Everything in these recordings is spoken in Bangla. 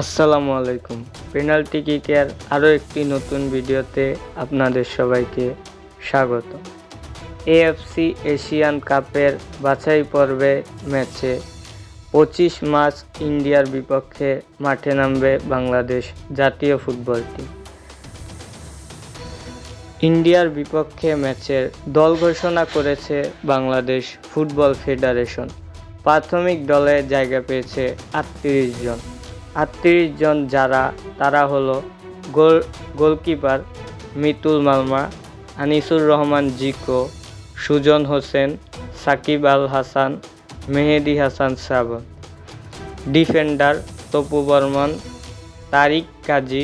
আসসালামু আলাইকুম। পেনাল্টি কিকের আরও একটি নতুন ভিডিওতে আপনাদের সবাইকে স্বাগত। এএফসি এশিয়ান কাপের বাছাই পর্বে ম্যাচে 25 মার্চ ইন্ডিয়ার বিপক্ষে মাঠে নামবে বাংলাদেশ জাতীয় ফুটবল টিম। ইন্ডিয়ার বিপক্ষে ম্যাচের দল ঘোষণা করেছে বাংলাদেশ ফুটবল ফেডারেশন। প্রাথমিক দলে জায়গা পেয়েছে 38 জন। 38 জন তারা হলো গোলকিপার মিতুল মালমা, আনিসুর রহমান জিকো, সুজন হোসেন, সাকিব আল হাসান, মেহেদি হাসান শ্রাবণ। ডিফেন্ডার তপু বর্মন, তারিক কাজী,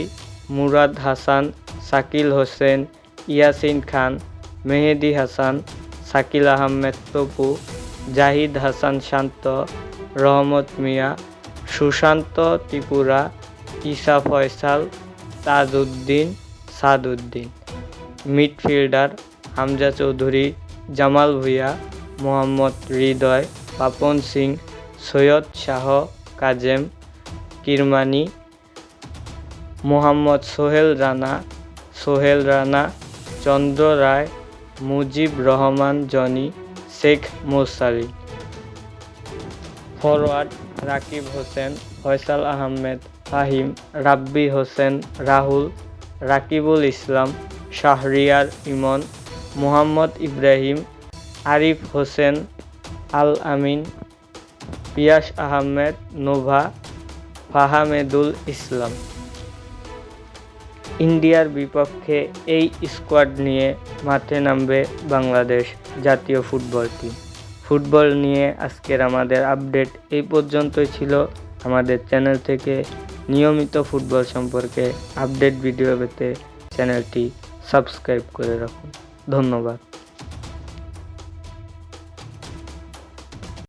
মুরাদ হাসান, শাকিল হোসেন, ইয়াসিন খান, মেহেদি হাসান, শাকিল আহমেদ তপু, জাহিদ হাসান শান্ত, রহমত মিয়া, সুশান্ত ত্রিপুরা, ঈসা ফয়সাল, তাজউদ্দিন, সাদউদ্দিন। মিডফিল্ডার হামজা চৌধুরী, জামাল ভুঁইয়া, মোহাম্মদ হৃদয়, পাপন সিং, সৈয়দ শাহ, কাজেম, কিরমানি, মোহাম্মদ সোহেল রানা, চন্দ্র রায়, মুজিব রহমান জনি, শেখ মোসারি। ফরওয়ার্ড রাকিব হোসেন, ফয়সাল আহমেদ ফাহিম, রাব্বি হোসেন রাহুল, রাকিবুল ইসলাম, শাহরিয়ার ইমন, মোহাম্মদ ইব্রাহিম, আরিফ হোসেন আল আমিন, পিয়াস আহমেদ নোভা, ফাহামেদুল ইসলাম। ইন্ডিয়ার বিপক্ষে এই স্কোয়াড নিয়ে মাঠে নামবে বাংলাদেশ জাতীয় ফুটবল টিম। ফুটবল নিয়ে আজকের আমাদের আপডেট এই পর্যন্তই ছিল। আমাদের চ্যানেল থেকে নিয়মিত ফুটবল সম্পর্কে আপডেট ভিডিও পেতে চ্যানেলটি সাবস্ক্রাইব করে রাখুন। ধন্যবাদ।